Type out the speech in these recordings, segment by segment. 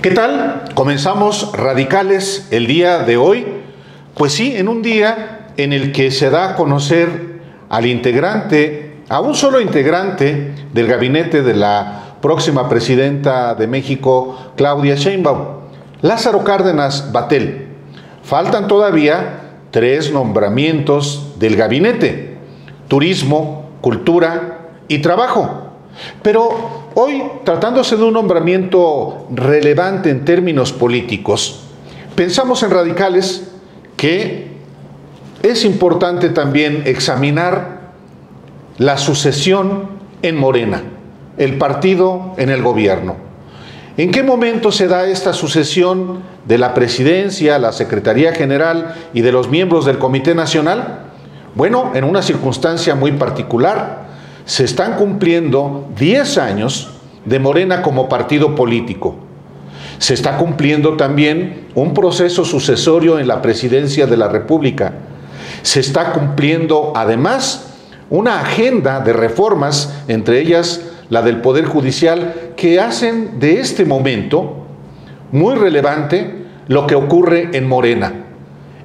¿Qué tal? Comenzamos Radicales el día de hoy. Pues sí, en un día en el que se da a conocer a un solo integrante del gabinete de la próxima presidenta de México, Claudia Sheinbaum, Lázaro Cárdenas Battel. Faltan todavía 3 nombramientos del gabinete: Turismo, Cultura y Trabajo. Pero hoy, tratándose de un nombramiento relevante en términos políticos, pensamos en Radicales que es importante también examinar la sucesión en Morena, el partido en el gobierno. ¿En qué momento se da esta sucesión de la presidencia, la Secretaría General y de los miembros del Comité Nacional? Bueno, en una circunstancia muy particular. Se están cumpliendo 10 años de Morena como partido político. Se está cumpliendo también un proceso sucesorio en la presidencia de la República. Se está cumpliendo además una agenda de reformas, entre ellas la del Poder Judicial, que hacen de este momento muy relevante lo que ocurre en Morena,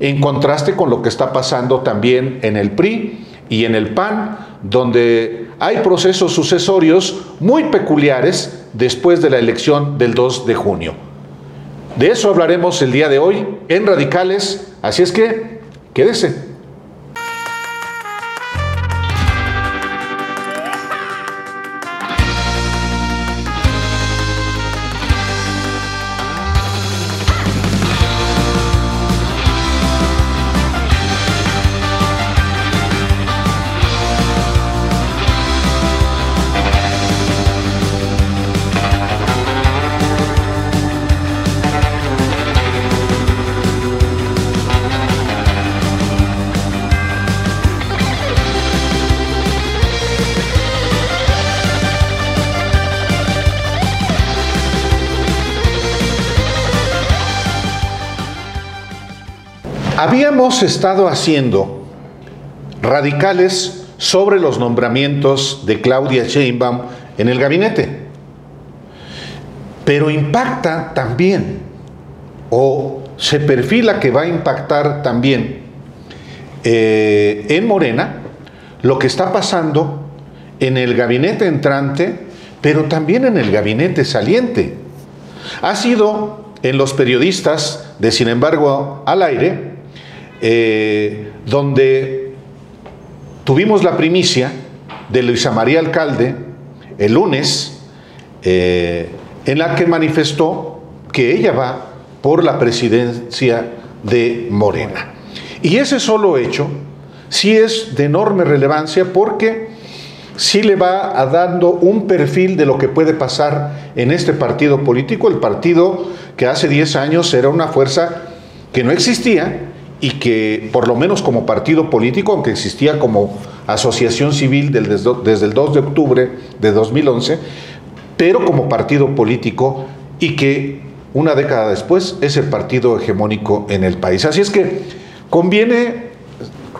en contraste con lo que está pasando también en el PRI y en el PAN, donde hay procesos sucesorios muy peculiares después de la elección del 2 de junio. De eso hablaremos el día de hoy en Radicales, así es que quédese. Habíamos estado haciendo Radicales sobre los nombramientos de Claudia Sheinbaum en el gabinete, pero impacta también, o se perfila que va a impactar también en Morena, lo que está pasando en el gabinete entrante, pero también en el gabinete saliente. Ha sido en Los Periodistas de Sin embargo al aire, donde tuvimos la primicia de Luisa María Alcalde el lunes, en la que manifestó que ella va por la presidencia de Morena. Y ese solo hecho sí es de enorme relevancia, porque sí le va dando un perfil de lo que puede pasar en este partido político, el partido que hace 10 años era una fuerza que no existía, y que por lo menos como partido político, aunque existía como asociación civil desde el 2 de octubre de 2011, pero como partido político, y que una década después es el partido hegemónico en el país. Así es que conviene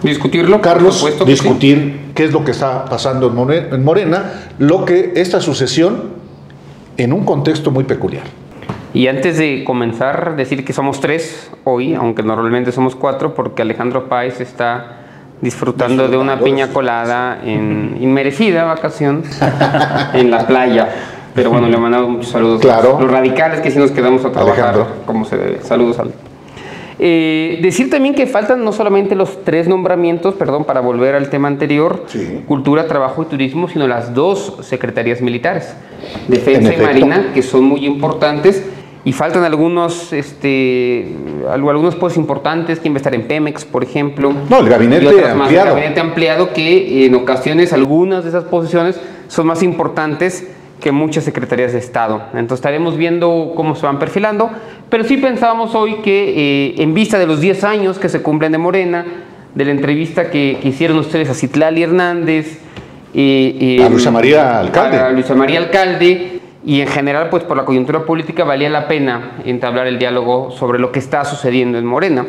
discutirlo, Carlos, discutir qué es lo que está pasando en Morena, esta sucesión en un contexto muy peculiar. Y antes de comenzar, decir que somos 3 hoy, aunque normalmente somos 4, porque Alejandro Páez está disfrutando de una piña colada en inmerecida vacación en la playa. Pero bueno, le mandamos muchos saludos. Claro. Los radicales que sí nos quedamos a trabajar, Alejandro, como se debe. Saludos, Ale. Decir también que faltan no solamente los 3 nombramientos, para volver al tema anterior, sí, Cultura, Trabajo y Turismo, sino las 2 secretarías militares, Defensa y Marina, que son muy importantes. Y faltan algunos puestos importantes. ¿Quién va a estar en Pemex, por ejemplo? No, el gabinete ampliado. El gabinete ampliado, que en ocasiones algunas de esas posiciones son más importantes que muchas secretarías de Estado. Entonces estaremos viendo cómo se van perfilando, pero sí pensábamos hoy que en vista de los 10 años que se cumplen de Morena, de la entrevista que hicieron ustedes a Citlali Hernández, a Luisa María Alcalde, y en general, pues por la coyuntura política, valía la pena entablar el diálogo sobre lo que está sucediendo en Morena.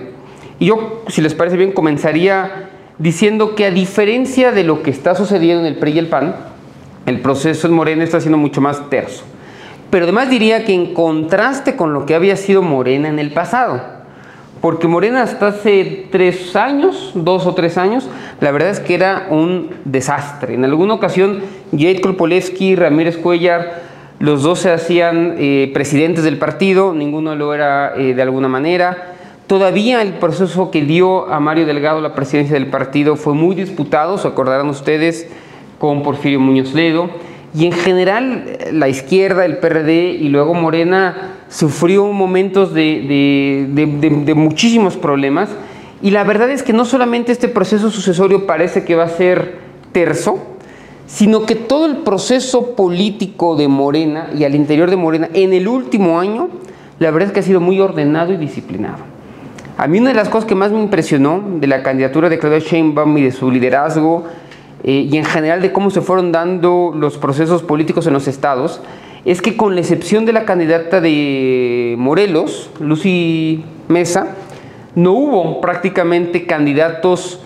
Y yo, si les parece bien, comenzaría diciendo que, a diferencia de lo que está sucediendo en el PRI y el PAN, el proceso en Morena está siendo mucho más terso. pero además diría que en contraste con lo que había sido Morena en el pasado, porque Morena hasta hace 3 años, 2 o 3 años, la verdad es que era un desastre. En alguna ocasión, Jade Kropolevsky, Ramírez Cuellar, los dos se hacían presidentes del partido, ninguno lo era de alguna manera. Todavía el proceso que dio a Mario Delgado la presidencia del partido fue muy disputado, se acordarán ustedes, con Porfirio Muñoz Ledo. Y en general la izquierda, el PRD y luego Morena sufrió momentos de muchísimos problemas. Y la verdad es que no solamente este proceso sucesorio parece que va a ser terso, sino que todo el proceso político de Morena y al interior de Morena en el último año, la verdad es que ha sido muy ordenado y disciplinado. A mí una de las cosas que más me impresionó de la candidatura de Claudia Sheinbaum y de su liderazgo y en general de cómo se fueron dando los procesos políticos en los estados, es que con la excepción de la candidata de Morelos, Lucy Mesa, no hubo prácticamente candidatos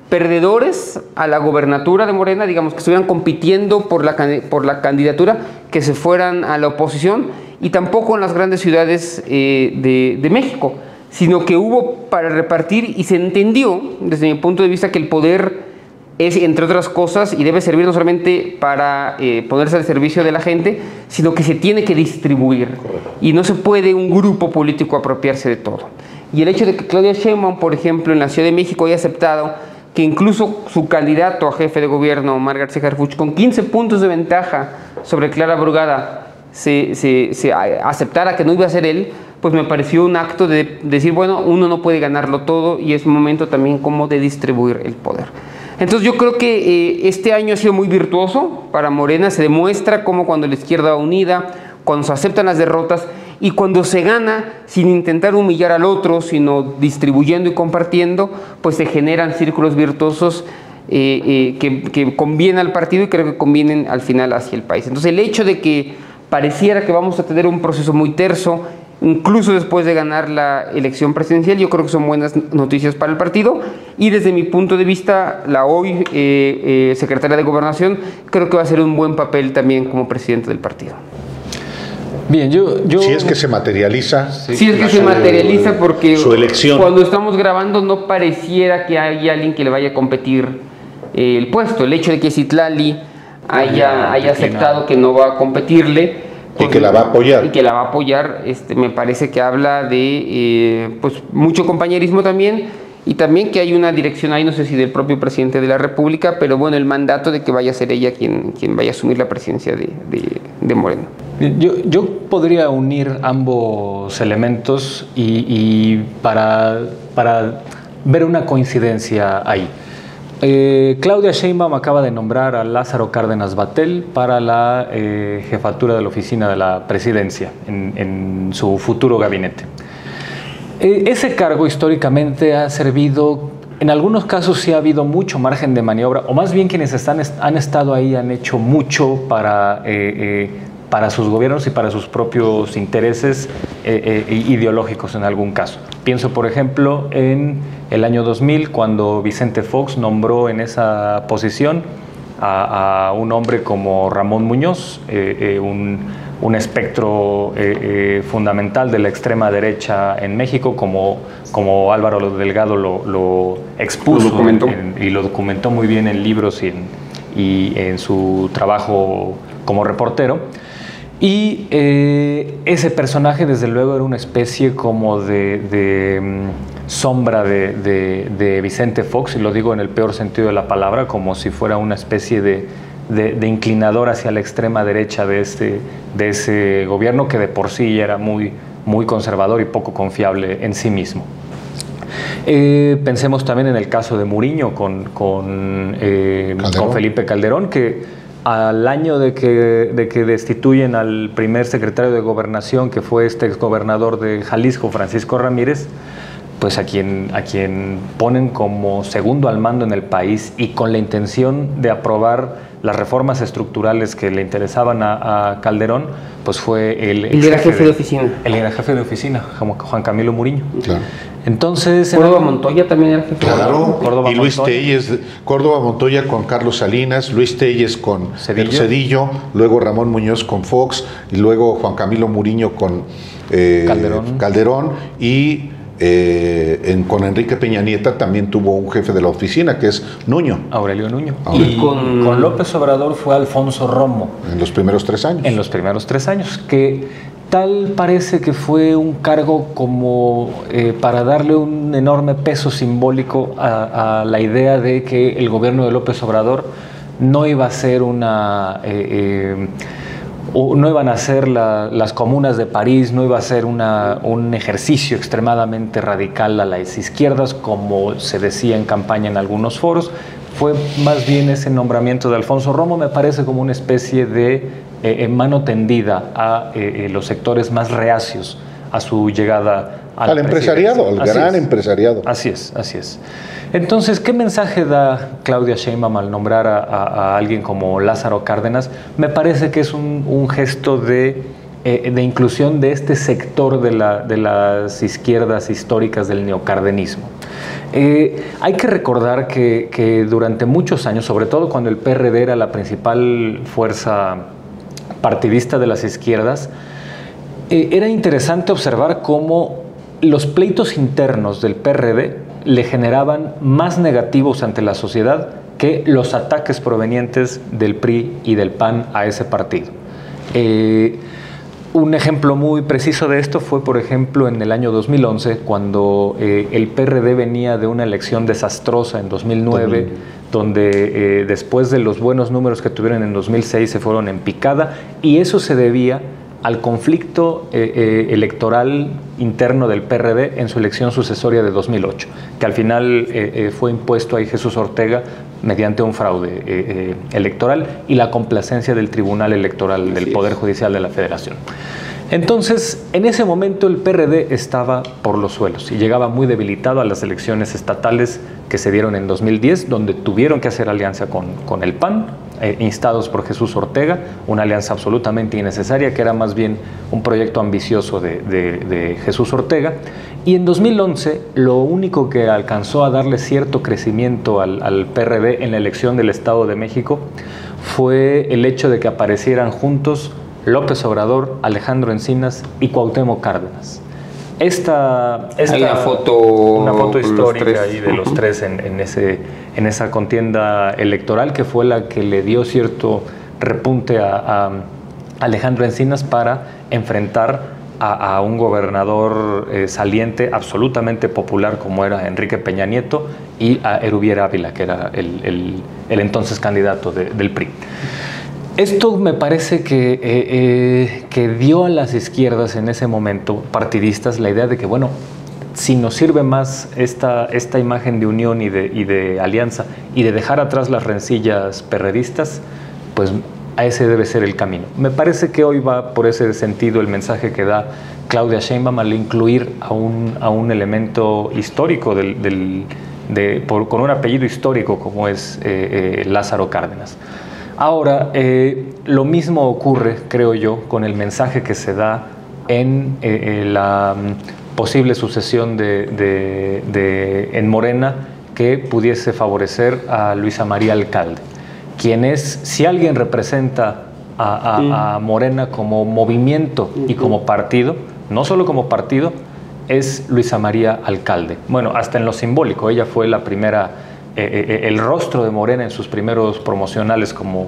perdedores a la gobernatura de Morena, digamos que estuvieran compitiendo por la candidatura, que se fueran a la oposición, y tampoco en las grandes ciudades de México, sino que hubo para repartir y se entendió, desde mi punto de vista, que el poder es, entre otras cosas, y debe servir no solamente para ponerse al servicio de la gente, sino que se tiene que distribuir. Y no se puede un grupo político apropiarse de todo. Y el hecho de que Claudia Sheinbaum, por ejemplo, en la Ciudad de México haya aceptado que incluso su candidato a jefe de gobierno, Omar García Harfuch, con 15 puntos de ventaja sobre Clara Brugada, se aceptara que no iba a ser él, pues me pareció un acto de decir, bueno, uno no puede ganarlo todo y es momento también como de distribuir el poder. Entonces yo creo que este año ha sido muy virtuoso para Morena, se demuestra cómo cuando la izquierda va unida, cuando se aceptan las derrotas y cuando se gana sin intentar humillar al otro, sino distribuyendo y compartiendo, pues se generan círculos virtuosos que convienen al partido y creo que convienen al final hacia el país. Entonces el hecho de que pareciera que vamos a tener un proceso muy terso, incluso después de ganar la elección presidencial, yo creo que son buenas noticias para el partido y desde mi punto de vista la hoy secretaria de Gobernación creo que va a hacer un buen papel también como presidente del partido. Bien, yo si es que se materializa. Si es que se materializa, porque su elección. Cuando estamos grabando no pareciera que haya alguien que le vaya a competir el puesto. El hecho de que Citlali haya aceptado que no va a competirle y que la va a apoyar. Y que la va a apoyar, me parece que habla de pues mucho compañerismo también, y también que hay una dirección ahí, no sé si del propio presidente de la República, pero bueno, el mandato de que vaya a ser ella quien vaya a asumir la presidencia de Morena. Yo podría unir ambos elementos y para ver una coincidencia ahí. Claudia Sheinbaum acaba de nombrar a Lázaro Cárdenas Battel para la jefatura de la oficina de la presidencia en su futuro gabinete. Ese cargo históricamente ha servido, en algunos casos sí ha habido mucho margen de maniobra, o más bien quienes han estado ahí han hecho mucho para sus gobiernos y para sus propios intereses ideológicos en algún caso. Pienso, por ejemplo, en el año 2000, cuando Vicente Fox nombró en esa posición a un hombre como Ramón Muñoz, un espectro fundamental de la extrema derecha en México, como Álvaro Delgado lo expuso y lo documentó muy bien en libros y en su trabajo como reportero. Y ese personaje desde luego era una especie como de sombra de Vicente Fox, y lo digo en el peor sentido de la palabra, como si fuera una especie de inclinador hacia la extrema derecha de ese gobierno, que de por sí era muy, muy conservador y poco confiable en sí mismo. Pensemos también en el caso de Muriño con Felipe Calderón, que al año de que destituyen al primer secretario de Gobernación, que fue este exgobernador de Jalisco, Francisco Ramírez, pues a quien ponen como segundo al mando en el país y con la intención de aprobar las reformas estructurales que le interesaban a Calderón, pues fue el era jefe de oficina. Él era jefe de oficina, Juan Camilo Muriño. Claro. Entonces, Córdoba Montoya también era jefe. Claro, Córdoba y Luis Montoya. Telles, Córdoba Montoya con Carlos Salinas, Luis Telles con Cedillo. el Cedillo, luego Ramón Muñoz con Fox, y luego Juan Camilo Muriño con Calderón y con Enrique Peña Nieto también tuvo un jefe de la oficina que es Nuño. Aurelio Nuño. Y Y con López Obrador fue Alfonso Romo. En los primeros 3 años. En los primeros 3 años, que tal parece que fue un cargo como para darle un enorme peso simbólico a la idea de que el gobierno de López Obrador no iba a ser no iban a ser las comunas de París, no iba a ser un ejercicio extremadamente radical a las izquierdas, como se decía en campaña en algunos foros. Fue más bien ese nombramiento de Alfonso Romo, me parece como una especie de mano tendida a los sectores más reacios a su llegada al empresariado, al gran empresariado. Así es, así es. Entonces, ¿qué mensaje da Claudia Sheinbaum al nombrar a alguien como Lázaro Cárdenas? Me parece que es un gesto de inclusión de este sector de las izquierdas históricas del neocardenismo. Hay que recordar que durante muchos años, sobre todo cuando el PRD era la principal fuerza partidista de las izquierdas, era interesante observar cómo los pleitos internos del PRD le generaban más negativos ante la sociedad que los ataques provenientes del PRI y del PAN a ese partido. Un ejemplo muy preciso de esto fue, por ejemplo, en el año 2011, cuando el PRD venía de una elección desastrosa en 2009, donde después de los buenos números que tuvieron en 2006 se fueron en picada, y eso se debía al conflicto electoral interno del PRD en su elección sucesoria de 2008, que al final fue impuesto ahí Jesús Ortega mediante un fraude electoral y la complacencia del Tribunal Electoral del Poder Judicial de la Federación. Entonces, en ese momento el PRD estaba por los suelos y llegaba muy debilitado a las elecciones estatales que se dieron en 2010, donde tuvieron que hacer alianza con el PAN, instados por Jesús Ortega, una alianza absolutamente innecesaria, que era más bien un proyecto ambicioso de Jesús Ortega. Y en 2011, lo único que alcanzó a darle cierto crecimiento al PRD en la elección del Estado de México fue el hecho de que aparecieran juntos López Obrador, Alejandro Encinas y Cuauhtémoc Cárdenas. Hay una foto histórica ahí de los tres en esa contienda electoral, que fue la que le dio cierto repunte a Alejandro Encinas para enfrentar a un gobernador saliente absolutamente popular como era Enrique Peña Nieto, y a Erubiel Ávila, que era el entonces candidato del PRI. Esto me parece que dio a las izquierdas en ese momento, partidistas, la idea de que, bueno, si nos sirve más esta imagen de unión y de alianza y de dejar atrás las rencillas perredistas, pues a ese debe ser el camino. Me parece que hoy va por ese sentido el mensaje que da Claudia Sheinbaum al incluir a un elemento histórico con un apellido histórico como es Lázaro Cárdenas. Ahora, lo mismo ocurre, creo yo, con el mensaje que se da en la posible sucesión en Morena que pudiese favorecer a Luisa María Alcalde, quien es, si alguien representa a Morena como movimiento y como partido, no solo como partido, es Luisa María Alcalde. Bueno, hasta en lo simbólico, ella fue la primera, el rostro de Morena en sus primeros promocionales como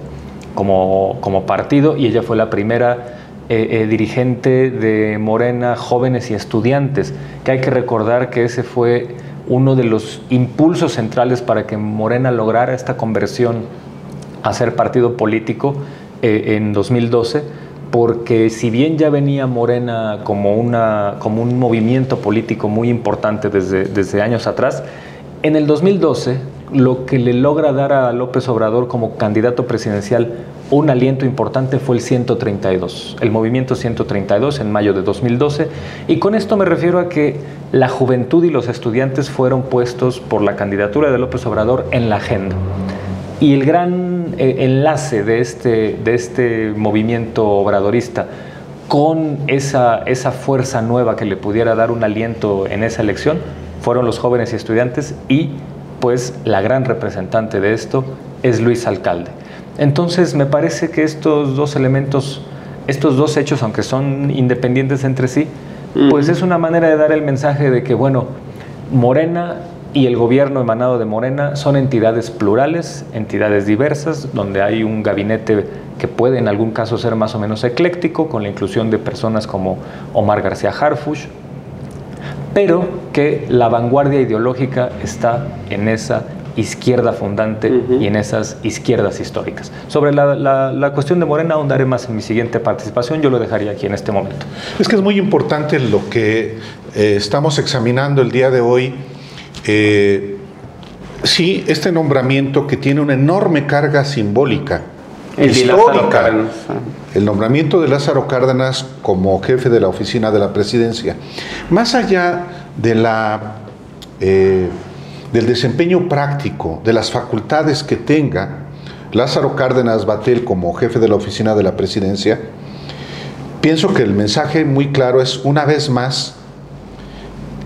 partido, y ella fue la primera dirigente de Morena, jóvenes y estudiantes, que hay que recordar que ese fue uno de los impulsos centrales para que Morena lograra esta conversión a ser partido político en 2012, porque si bien ya venía Morena como un movimiento político muy importante desde años atrás, en el 2012 lo que le logra dar a López Obrador como candidato presidencial un aliento importante fue el 132, el movimiento 132 en mayo de 2012, y con esto me refiero a que la juventud y los estudiantes fueron puestos por la candidatura de López Obrador en la agenda. Y el gran enlace de este movimiento obradorista con esa fuerza nueva que le pudiera dar un aliento en esa elección fueron los jóvenes y estudiantes, y pues la gran representante de esto es Luis Alcalde. Entonces me parece que estos dos elementos, estos dos hechos, aunque son independientes entre sí, pues es una manera de dar el mensaje de que, bueno, Morena y el gobierno emanado de Morena son entidades plurales, entidades diversas, donde hay un gabinete que puede en algún caso ser más o menos ecléctico, con la inclusión de personas como Omar García Harfuch, pero que la vanguardia ideológica está en esa izquierda fundante y en esas izquierdas históricas. Sobre la cuestión de Morena ahondaré más en mi siguiente participación, yo lo dejaría aquí en este momento. Es que es muy importante lo que estamos examinando el día de hoy. Sí, este nombramiento que tiene una enorme carga simbólica, histórica, el nombramiento de Lázaro Cárdenas como jefe de la oficina de la presidencia, más allá de del desempeño práctico, de las facultades que tenga Lázaro Cárdenas Batel como jefe de la oficina de la presidencia, pienso que el mensaje muy claro es, una vez más,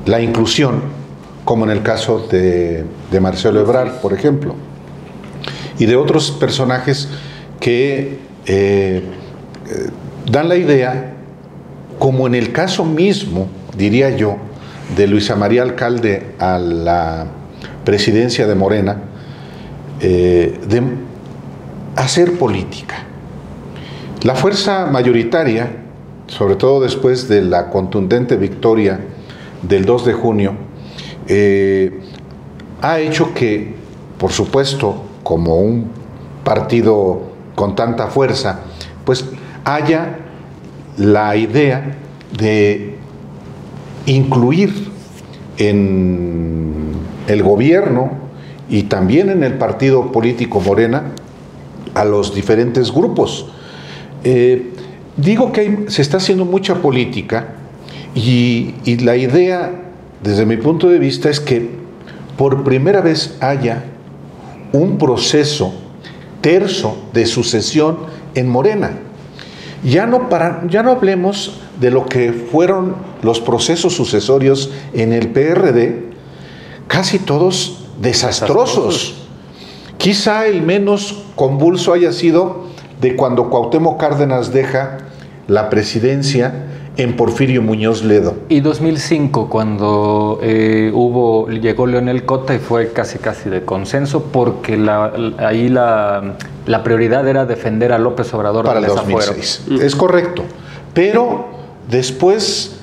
la inclusión, como en el caso de Marcelo Ebrard, por ejemplo, y de otros personajes que dan la idea, como en el caso mismo, diría yo, de Luisa María Alcalde a la presidencia de Morena, de hacer política. La fuerza mayoritaria, sobre todo después de la contundente victoria del 2 de junio, ha hecho que, por supuesto, como un partido con tanta fuerza, pues haya la idea de incluir en el gobierno y también en el partido político Morena a los diferentes grupos. Digo que se está haciendo mucha política y la idea, desde mi punto de vista, es que por primera vez haya un proceso terso de sucesión en Morena. Ya no hablemos de lo que fueron los procesos sucesorios en el PRD, casi todos desastrosos. Quizá el menos convulso haya sido de cuando Cuauhtémoc Cárdenas deja la presidencia en Porfirio Muñoz Ledo. Y 2005, cuando llegó Leonel Cota y fue casi de consenso, porque ahí la prioridad era defender a López Obrador para el 2006. Es correcto. Pero después,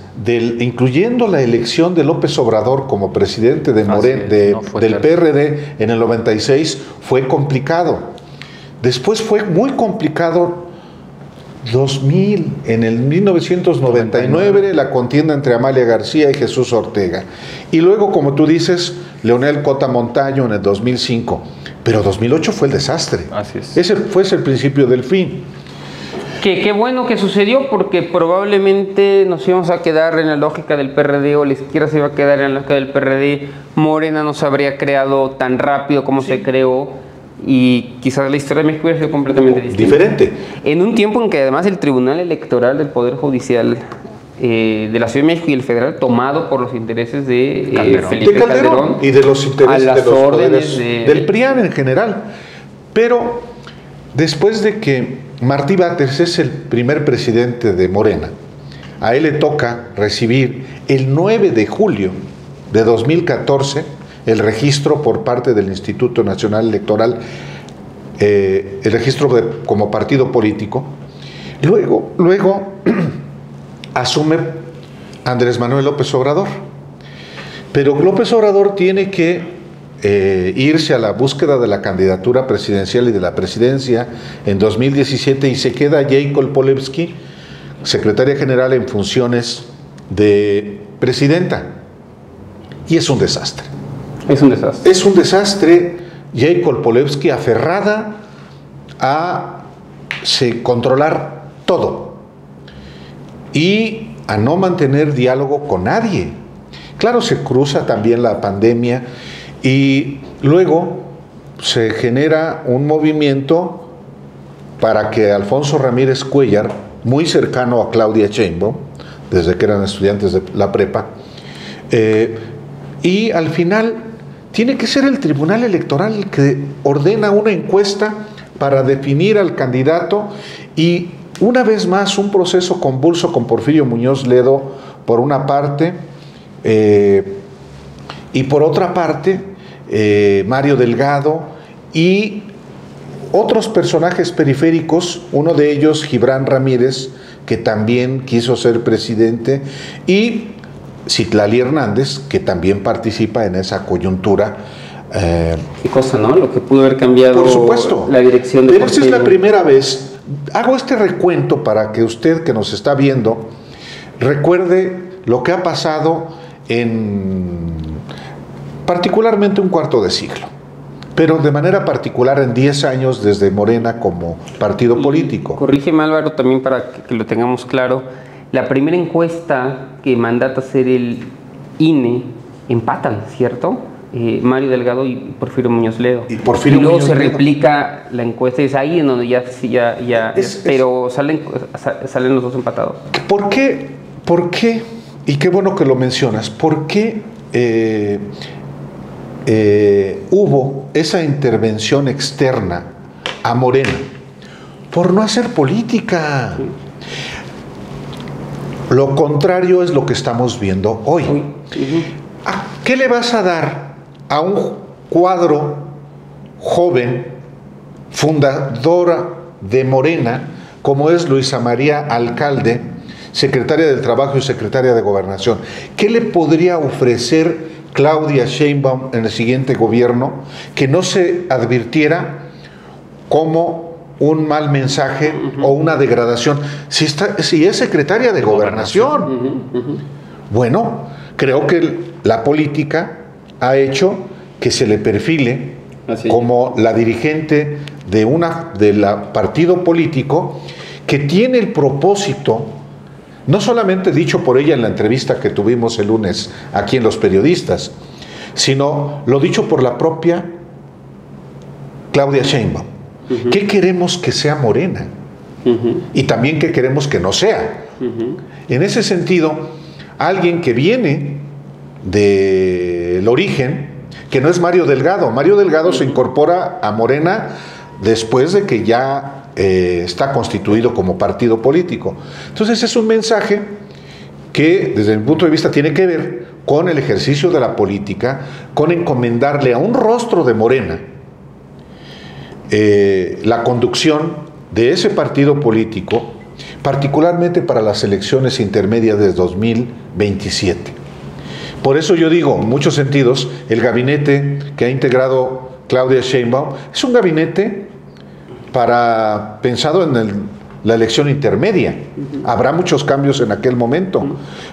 incluyendo la elección de López Obrador como presidente de del PRD en el 96, fue complicado. Después fue muy complicado 2000, en el 1999, la contienda entre Amalia García y Jesús Ortega. Y luego, como tú dices, Leonel Cota Montaño en el 2005. Pero 2008 fue el desastre. Así es. Ese fue el principio del fin. Qué bueno que sucedió, porque probablemente nos íbamos a quedar en la lógica del PRD, o la izquierda se iba a quedar en la lógica del PRD. Morena no se habría creado tan rápido como se creó. Y quizás la historia de México hubiera sido completamente diferente. En un tiempo en que además el Tribunal Electoral del Poder Judicial de la Ciudad de México y el federal, tomado por los intereses de Felipe Calderón y de los intereses a las de los órdenes del PRIAN en general. Pero después de que Martí Batres es el primer presidente de Morena, a él le toca recibir el 9 de julio de 2014 el registro por parte del Instituto Nacional Electoral, el registro como partido político. Luego asume Andrés Manuel López Obrador. Pero López Obrador tiene que irse a la búsqueda de la candidatura presidencial y de la presidencia en 2017 y se queda Jacob Polewski, secretaria general en funciones de presidenta. Y es un desastre. Es un desastre. Es un desastre. Jacob Polewski aferrada a controlar todo y a no mantener diálogo con nadie. Claro, se cruza también la pandemia y luego se genera un movimiento para que Alfonso Ramírez Cuéllar, muy cercano a Claudia Sheinbaum, desde que eran estudiantes de la prepa, y al final tiene que ser el Tribunal Electoral el que ordena una encuesta para definir al candidato, y una vez más un proceso convulso con Porfirio Muñoz Ledo por una parte, y por otra parte Mario Delgado y otros personajes periféricos, uno de ellos Gibran Ramírez, que también quiso ser presidente, y Citlali Hernández, que también participa en esa coyuntura. Qué cosa, ¿no? Lo que pudo haber cambiado, por supuesto, la dirección de pero esta es la primera vez. Hago este recuento para que usted, que nos está viendo, recuerde lo que ha pasado en particularmente un cuarto de siglo, pero de manera particular en 10 años desde Morena como partido político. Corrígeme, Álvaro, también para que lo tengamos claro. La primera encuesta que mandata hacer el INE empatan, ¿cierto? Mario Delgado y Porfirio Muñoz Ledo. Y luego se replica la encuesta, es ahí en donde pero salen los dos empatados. ¿Por qué? Y qué bueno que lo mencionas. ¿Por qué hubo esa intervención externa a Morena? Por no hacer política. Sí. Lo contrario es lo que estamos viendo hoy. ¿Qué le vas a dar a un cuadro joven, fundadora de Morena, como es Luisa María Alcalde, secretaria del Trabajo y secretaria de Gobernación? ¿Qué le podría ofrecer Claudia Sheinbaum en el siguiente gobierno que no se advirtiera como un mal mensaje o una degradación? Si es secretaria de Gobernación. Bueno, creo que la política ha hecho que se le perfile como la dirigente de la partido político que tiene el propósito, no solamente dicho por ella en la entrevista que tuvimos el lunes aquí en Los Periodistas, sino lo dicho por la propia Claudia Sheinbaum. ¿Qué queremos que sea Morena? Y también qué queremos que no sea. En ese sentido, alguien que viene del origen, que no es Mario Delgado. Mario Delgado se incorpora a Morena después de que ya está constituido como partido político. Entonces es un mensaje que desde mi punto de vista tiene que ver con el ejercicio de la política, con encomendarle a un rostro de Morena la conducción de ese partido político, particularmente para las elecciones intermedias de 2027. Por eso yo digo, en muchos sentidos, el gabinete que ha integrado Claudia Sheinbaum es un gabinete pensado en la elección intermedia. Habrá muchos cambios en aquel momento,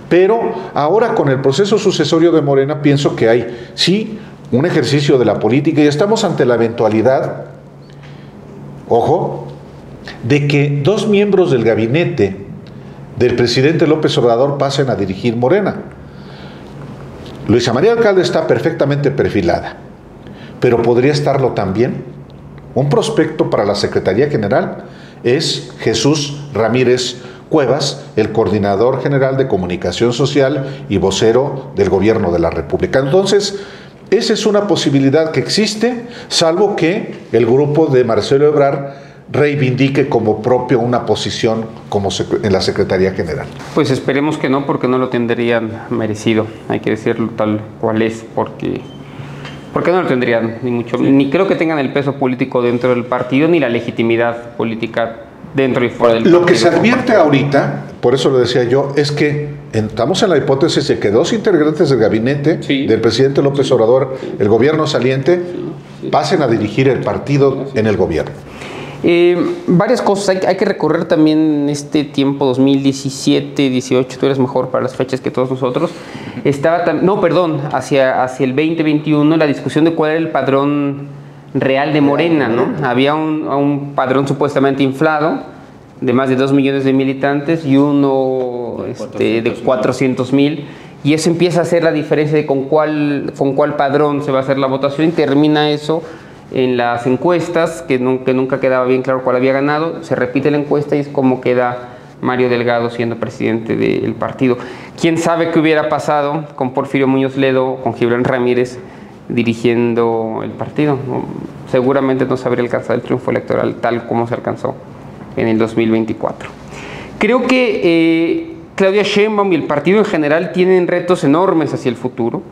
pero ahora con el proceso sucesorio de Morena pienso que hay, sí, un ejercicio de la política, y estamos ante la eventualidad, ojo, de que 2 miembros del gabinete del presidente López Obrador pasen a dirigir Morena. Luisa María Alcalde está perfectamente perfilada, pero podría estarlo también. Un prospecto para la Secretaría General es Jesús Ramírez Cuevas, el coordinador general de comunicación social y vocero del gobierno de la República. Entonces, esa es una posibilidad que existe, salvo que el grupo de Marcelo Ebrard reivindique como propio una posición en la Secretaría General. Pues esperemos que no, porque no lo tendrían merecido, hay que decirlo tal cual es, porque no lo tendrían, ni creo que tengan el peso político dentro del partido, ni la legitimidad política dentro y fuera del partido. Lo que se advierte ahorita, por eso lo decía yo, es que estamos en la hipótesis de que 2 integrantes del gabinete del presidente López Obrador, el gobierno saliente, pasen a dirigir el partido en el gobierno. Varias cosas, hay que recorrer también en este tiempo 2017, 18, tú eres mejor para las fechas que todos nosotros. Hacia el 2021 la discusión de cuál era el padrón real de Morena, ¿no? Había un padrón supuestamente inflado de más de 2 millones de militantes y uno de 400,000, y eso empieza a hacer la diferencia de con cuál padrón se va a hacer la votación, y termina eso en las encuestas, que nunca quedaba bien claro cuál había ganado. Se repite la encuesta y es como queda Mario Delgado siendo presidente del partido. ¿Quién sabe qué hubiera pasado con Porfirio Muñoz Ledo, con Gibran Ramírez dirigiendo el partido? Seguramente no se habría alcanzado el triunfo electoral tal como se alcanzó en el 2024. Creo que Claudia Sheinbaum y el partido en general tienen retos enormes hacia el futuro.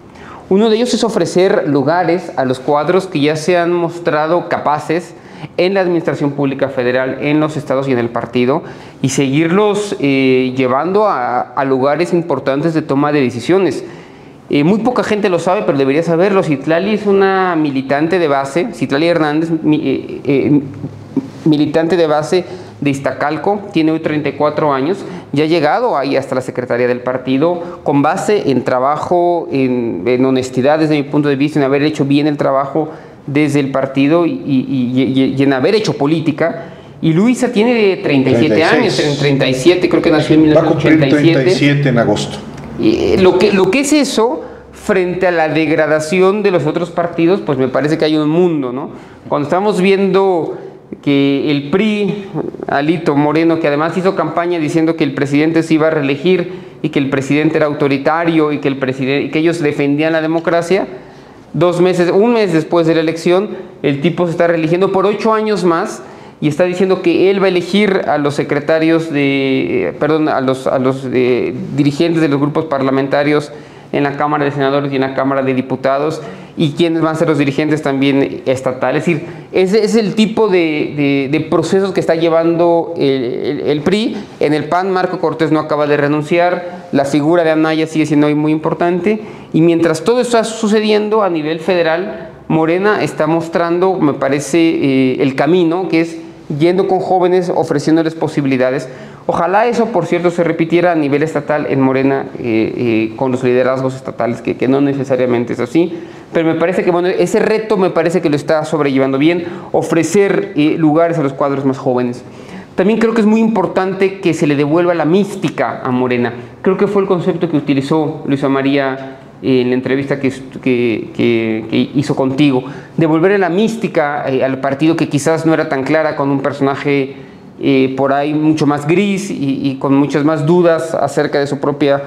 Uno de ellos es ofrecer lugares a los cuadros que ya se han mostrado capaces en la administración pública federal, en los estados y en el partido, y seguirlos llevando a lugares importantes de toma de decisiones. Muy poca gente lo sabe, pero debería saberlo. Citlali es una militante de base, Citlali Hernández, militante de base de Iztacalco, tiene hoy 34 años, ya ha llegado ahí hasta la secretaría del partido con base en trabajo, en honestidad desde mi punto de vista, en haber hecho bien el trabajo desde el partido y en haber hecho política. Y Luisa tiene 37 años, en 37, creo que nació en 1987. Va a cumplir 37 en agosto. Y lo que es eso frente a la degradación de los otros partidos, pues me parece que hay un mundo, ¿no? Cuando estamos viendo que el PRI, Alito Moreno, que además hizo campaña diciendo que el presidente se iba a reelegir y que el presidente era autoritario y que ellos defendían la democracia, un mes después de la elección, el tipo se está reeligiendo por 8 años más y está diciendo que él va a elegir a los secretarios a los dirigentes de los grupos parlamentarios en la Cámara de Senadores y en la Cámara de Diputados, y quiénes van a ser los dirigentes también estatales. Es decir, ese es el tipo de procesos que está llevando el PRI. En el PAN, Marco Cortés no acaba de renunciar, la figura de Anaya sigue siendo hoy muy importante, y mientras todo esto está sucediendo a nivel federal, Morena está mostrando, me parece, el camino, que es yendo con jóvenes, ofreciéndoles posibilidades. Ojalá eso, por cierto, se repitiera a nivel estatal en Morena, con los liderazgos estatales, que no necesariamente es así, pero me parece que bueno, ese reto me parece que lo está sobrellevando bien, ofrecer lugares a los cuadros más jóvenes. También creo que es muy importante que se le devuelva la mística a Morena. Creo que fue el concepto que utilizó Luisa María en la entrevista que hizo contigo, devolverle la mística al partido, que quizás no era tan clara, con un personaje por ahí mucho más gris y con muchas más dudas acerca de su propia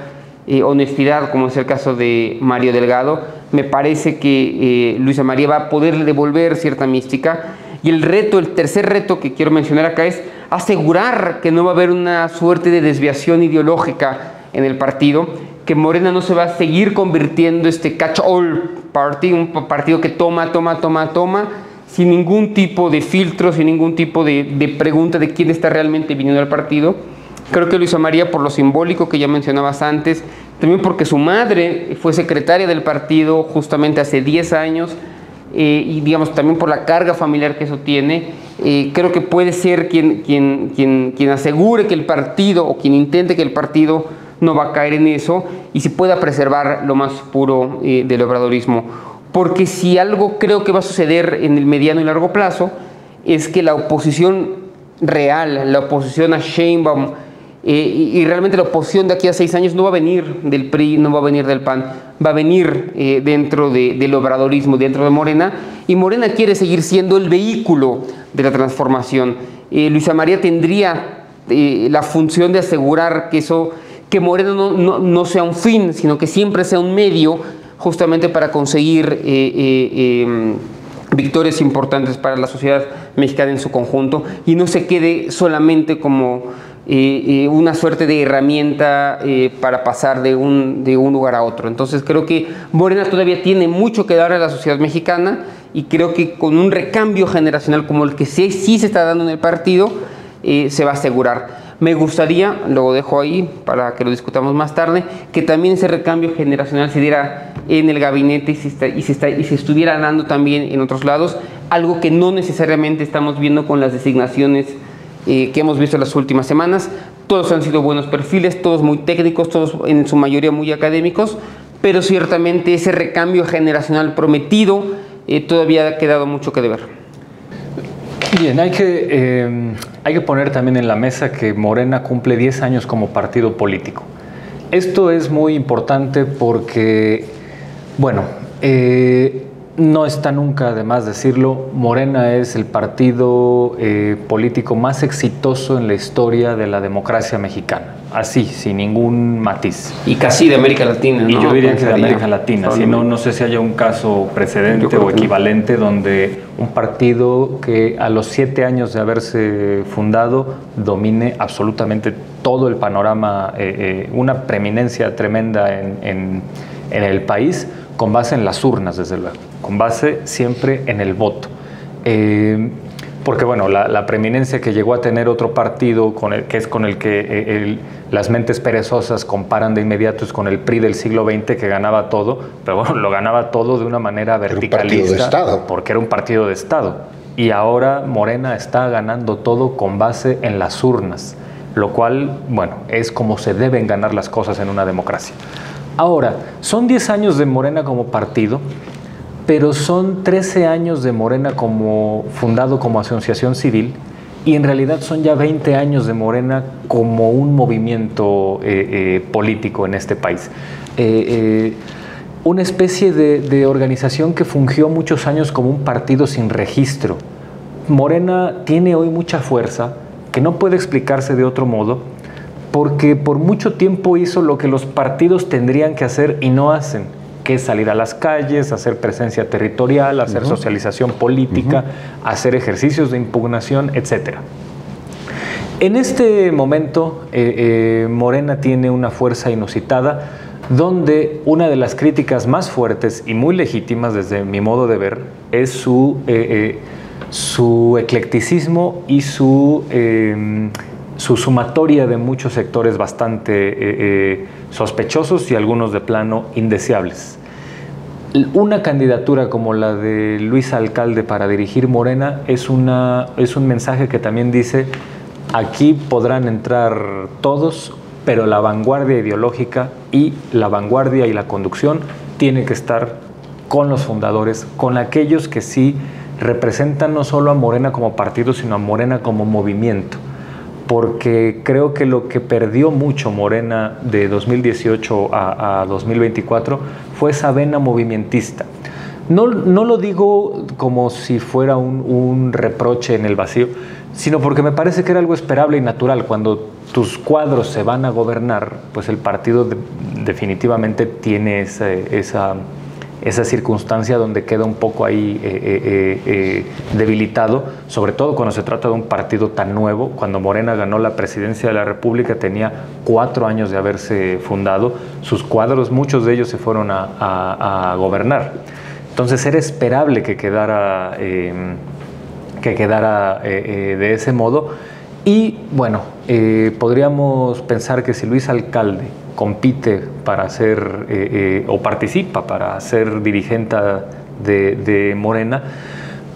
honestidad, como es el caso de Mario Delgado. Me parece que Luisa María va a poderle devolver cierta mística. Y el tercer reto que quiero mencionar acá es asegurar que no va a haber una suerte de desviación ideológica en el partido, que Morena no se va a seguir convirtiendo catch-all party, un partido que toma, sin ningún tipo de filtro, sin ningún tipo de pregunta de quién está realmente viniendo al partido. Creo que Luisa María, por lo simbólico que ya mencionabas antes, también porque su madre fue secretaria del partido justamente hace 10 años, y digamos también por la carga familiar que eso tiene, creo que puede ser quien asegure que el partido, o quien intente que el partido no va a caer en eso y se pueda preservar lo más puro del obradorismo. Porque si algo creo que va a suceder en el mediano y largo plazo es que la oposición real, la oposición a Sheinbaum, y realmente la oposición de aquí a 6 años no va a venir del PRI, no va a venir del PAN, va a venir dentro del obradorismo, dentro de Morena, y Morena quiere seguir siendo el vehículo de la transformación. Luisa María tendría la función de asegurar que Morena no sea un fin, sino que siempre sea un medio justamente para conseguir victorias importantes para la sociedad mexicana en su conjunto, y no se quede solamente como una suerte de herramienta para pasar de un lugar a otro. Entonces creo que Morena todavía tiene mucho que dar a la sociedad mexicana, y creo que con un recambio generacional como el que sí se está dando en el partido, se va a asegurar. Me gustaría, lo dejo ahí para que lo discutamos más tarde, que también ese recambio generacional se diera en el gabinete y se estuviera dando también en otros lados, algo que no necesariamente estamos viendo con las designaciones que hemos visto en las últimas semanas. Todos han sido buenos perfiles, todos muy técnicos, todos en su mayoría muy académicos, pero ciertamente ese recambio generacional prometido todavía ha quedado mucho que deber. Bien, hay que poner también en la mesa que Morena cumple 10 años como partido político. Esto es muy importante porque, bueno, no está nunca de más decirlo, Morena es el partido político más exitoso en la historia de la democracia mexicana. Así, sin ningún matiz. Y casi de América Latina, ¿no? Y yo diría que de América Latina. Si no, no sé si haya un caso precedente o equivalente donde un partido que a los 7 años de haberse fundado domine absolutamente todo el panorama, una preeminencia tremenda en el país, con base en las urnas, desde luego, con base siempre en el voto. Porque, bueno, la preeminencia que llegó a tener otro partido, que es con el que las mentes perezosas comparan de inmediato, es con el PRI del siglo XX, que ganaba todo, pero bueno, lo ganaba todo de una manera verticalista. Era un partido de Estado. Porque era un partido de Estado. Y ahora Morena está ganando todo con base en las urnas, lo cual, bueno, es como se deben ganar las cosas en una democracia. Ahora, son 10 años de Morena como partido, pero son 13 años de Morena fundado como asociación civil, y en realidad son ya 20 años de Morena como un movimiento político en este país. Una especie de organización que fungió muchos años como un partido sin registro. Morena tiene hoy mucha fuerza, que no puede explicarse de otro modo, porque por mucho tiempo hizo lo que los partidos tendrían que hacer y no hacen, que es salir a las calles, hacer presencia territorial, hacer socialización política, hacer ejercicios de impugnación, etc. En este momento, Morena tiene una fuerza inusitada, donde una de las críticas más fuertes y muy legítimas, desde mi modo de ver, es su eclecticismo y su sumatoria de muchos sectores bastante sospechosos y algunos de plano indeseables. Una candidatura como la de Luis Alcalde para dirigir Morena es un mensaje que también dice: aquí podrán entrar todos, pero la vanguardia ideológica y la vanguardia y la conducción tiene que estar con los fundadores, con aquellos que sí representan no solo a Morena como partido, sino a Morena como movimiento. Porque creo que lo que perdió mucho Morena de 2018 a 2024 fue esa vena movimentista. No lo digo como si fuera un reproche en el vacío, sino porque me parece que era algo esperable y natural. Cuando tus cuadros se van a gobernar, pues el partido definitivamente tiene esa circunstancia donde queda un poco ahí debilitado, sobre todo cuando se trata de un partido tan nuevo. Cuando Morena ganó la presidencia de la República tenía 4 años de haberse fundado, sus cuadros, muchos de ellos se fueron a gobernar. Entonces era esperable que quedara de ese modo. Y bueno, podríamos pensar que si Luis Alcalde compite para ser o participa para ser dirigente de Morena,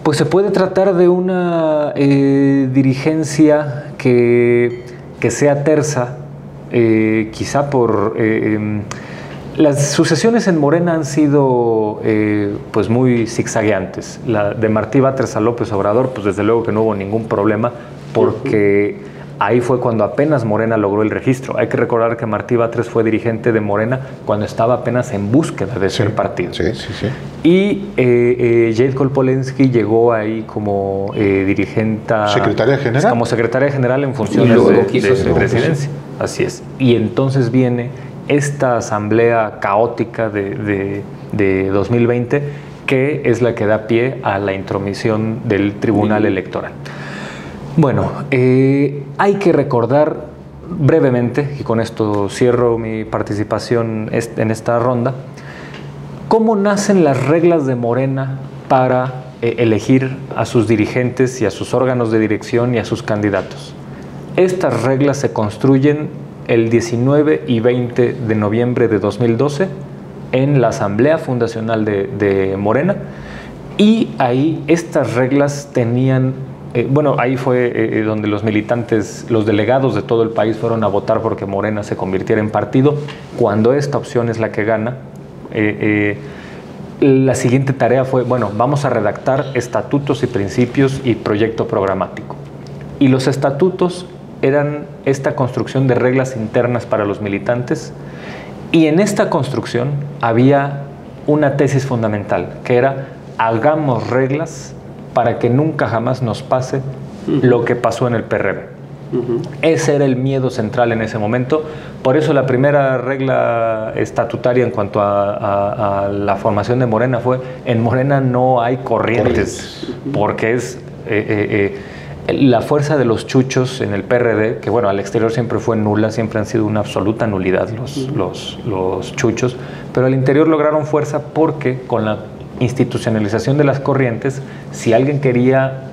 pues se puede tratar de una dirigencia que sea tersa, quizá por... Las sucesiones en Morena han sido pues muy zigzagueantes. La de Martí Batres a López Obrador, pues desde luego que no hubo ningún problema, porque ahí fue cuando apenas Morena logró el registro. Hay que recordar que Martí Batres fue dirigente de Morena cuando estaba apenas en búsqueda de ser partido. Sí. Y Jade Kolpolensky llegó ahí como dirigenta... ¿Secretaria general? Como secretaria general en funciones de presidencia. Así es. Y entonces viene esta asamblea caótica de 2020, que es la que da pie a la intromisión del Tribunal Electoral. Bueno, hay que recordar brevemente, y con esto cierro mi participación en esta ronda, cómo nacen las reglas de Morena para elegir a sus dirigentes y a sus órganos de dirección y a sus candidatos. Estas reglas se construyen el 19 y 20 de noviembre de 2012 en la Asamblea Fundacional de Morena, y ahí estas reglas tenían... ahí fue donde los militantes, los delegados de todo el país fueron a votar porque Morena se convirtiera en partido. Cuando esta opción es la que gana, la siguiente tarea fue, vamos a redactar estatutos y principios y proyecto programático. Y los estatutos eran esta construcción de reglas internas para los militantes, y en esta construcción había una tesis fundamental, que era: hagamos reglas para que nunca jamás nos pase lo que pasó en el PRD. Ese era el miedo central en ese momento. Por eso la primera regla estatutaria en cuanto a la formación de Morena fue: en Morena no hay corrientes, porque es la fuerza de los chuchos en el PRD, que bueno, al exterior siempre fue nula, siempre han sido una absoluta nulidad los chuchos, pero al interior lograron fuerza porque con la institucionalización de las corrientes, si alguien quería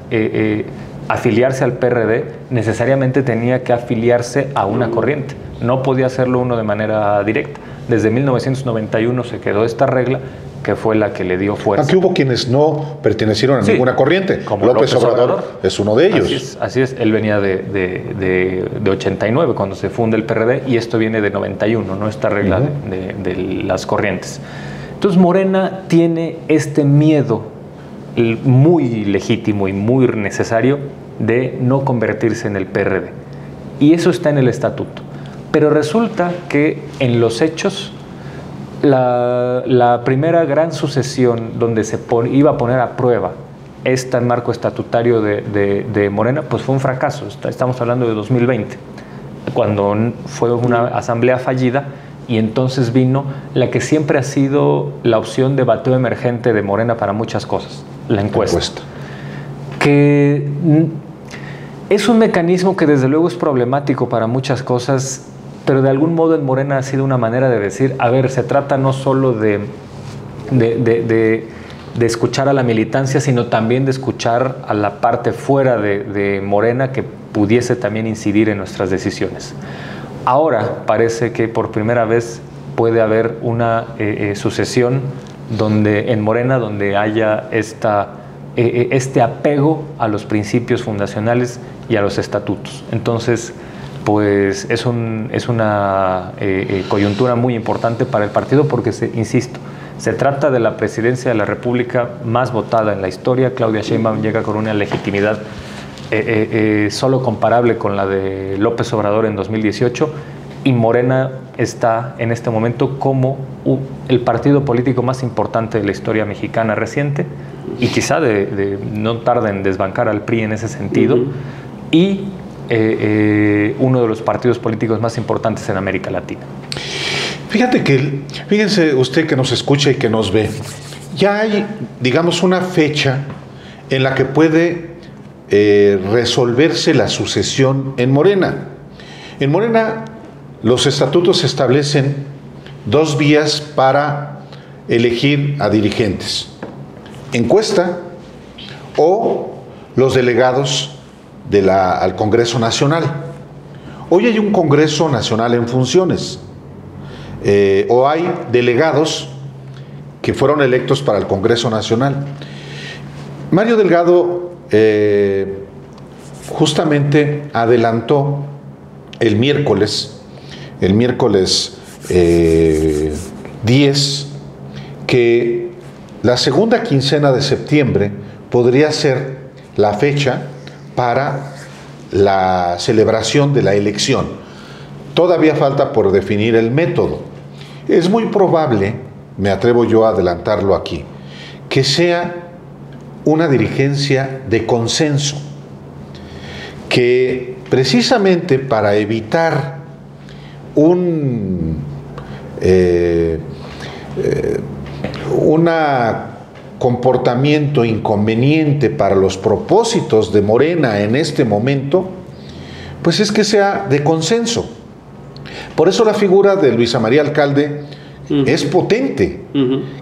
afiliarse al PRD, necesariamente tenía que afiliarse a una corriente. No podía hacerlo uno de manera directa. Desde 1991 se quedó esta regla, que fue la que le dio fuerza. Aquí hubo quienes no pertenecieron a ninguna corriente. Como López Obrador es uno de ellos. Así es. Él venía de 89, cuando se funda el PRD, y esto viene de 91, ¿no? Esta regla de las corrientes. Entonces Morena tiene este miedo muy legítimo y muy necesario de no convertirse en el PRD. Y eso está en el estatuto. Pero resulta que en los hechos, la primera gran sucesión donde se iba a poner a prueba este marco estatutario de Morena, pues fue un fracaso. Estamos hablando de 2020, cuando fue una asamblea fallida, y entonces vino la que siempre ha sido la opción de bateo emergente de Morena para muchas cosas: la encuesta. Que es un mecanismo que desde luego es problemático para muchas cosas, pero de algún modo en Morena ha sido una manera de decir: a ver, se trata no solo de escuchar a la militancia, sino también de escuchar a la parte fuera de Morena que pudiese también incidir en nuestras decisiones. Ahora parece que por primera vez puede haber una sucesión en Morena donde haya este apego a los principios fundacionales y a los estatutos. Entonces, pues es una coyuntura muy importante para el partido porque, insisto, se trata de la presidencia de la República más votada en la historia. Claudia Sheinbaum llega con una legitimidad solo comparable con la de López Obrador en 2018, y Morena está en este momento como el partido político más importante de la historia mexicana reciente, y quizá no tarda en desbancar al PRI en ese sentido, y uno de los partidos políticos más importantes en América Latina. Fíjense usted que nos escucha y que nos ve, ya hay, digamos, una fecha en la que puede resolverse la sucesión en Morena. En Morena los estatutos establecen 2 vías para elegir a dirigentes: encuesta o los delegados al Congreso Nacional. Hoy hay un Congreso Nacional en funciones, o hay delegados que fueron electos para el Congreso Nacional. Mario Delgado justamente adelantó el miércoles 10, que la segunda quincena de septiembre podría ser la fecha para la celebración de la elección. Todavía falta por definir el método. Es muy probable, me atrevo yo a adelantarlo aquí, que sea una dirigencia de consenso, que precisamente para evitar un comportamiento inconveniente para los propósitos de Morena en este momento, pues es que sea de consenso. Por eso la figura de Luisa María Alcalde es potente.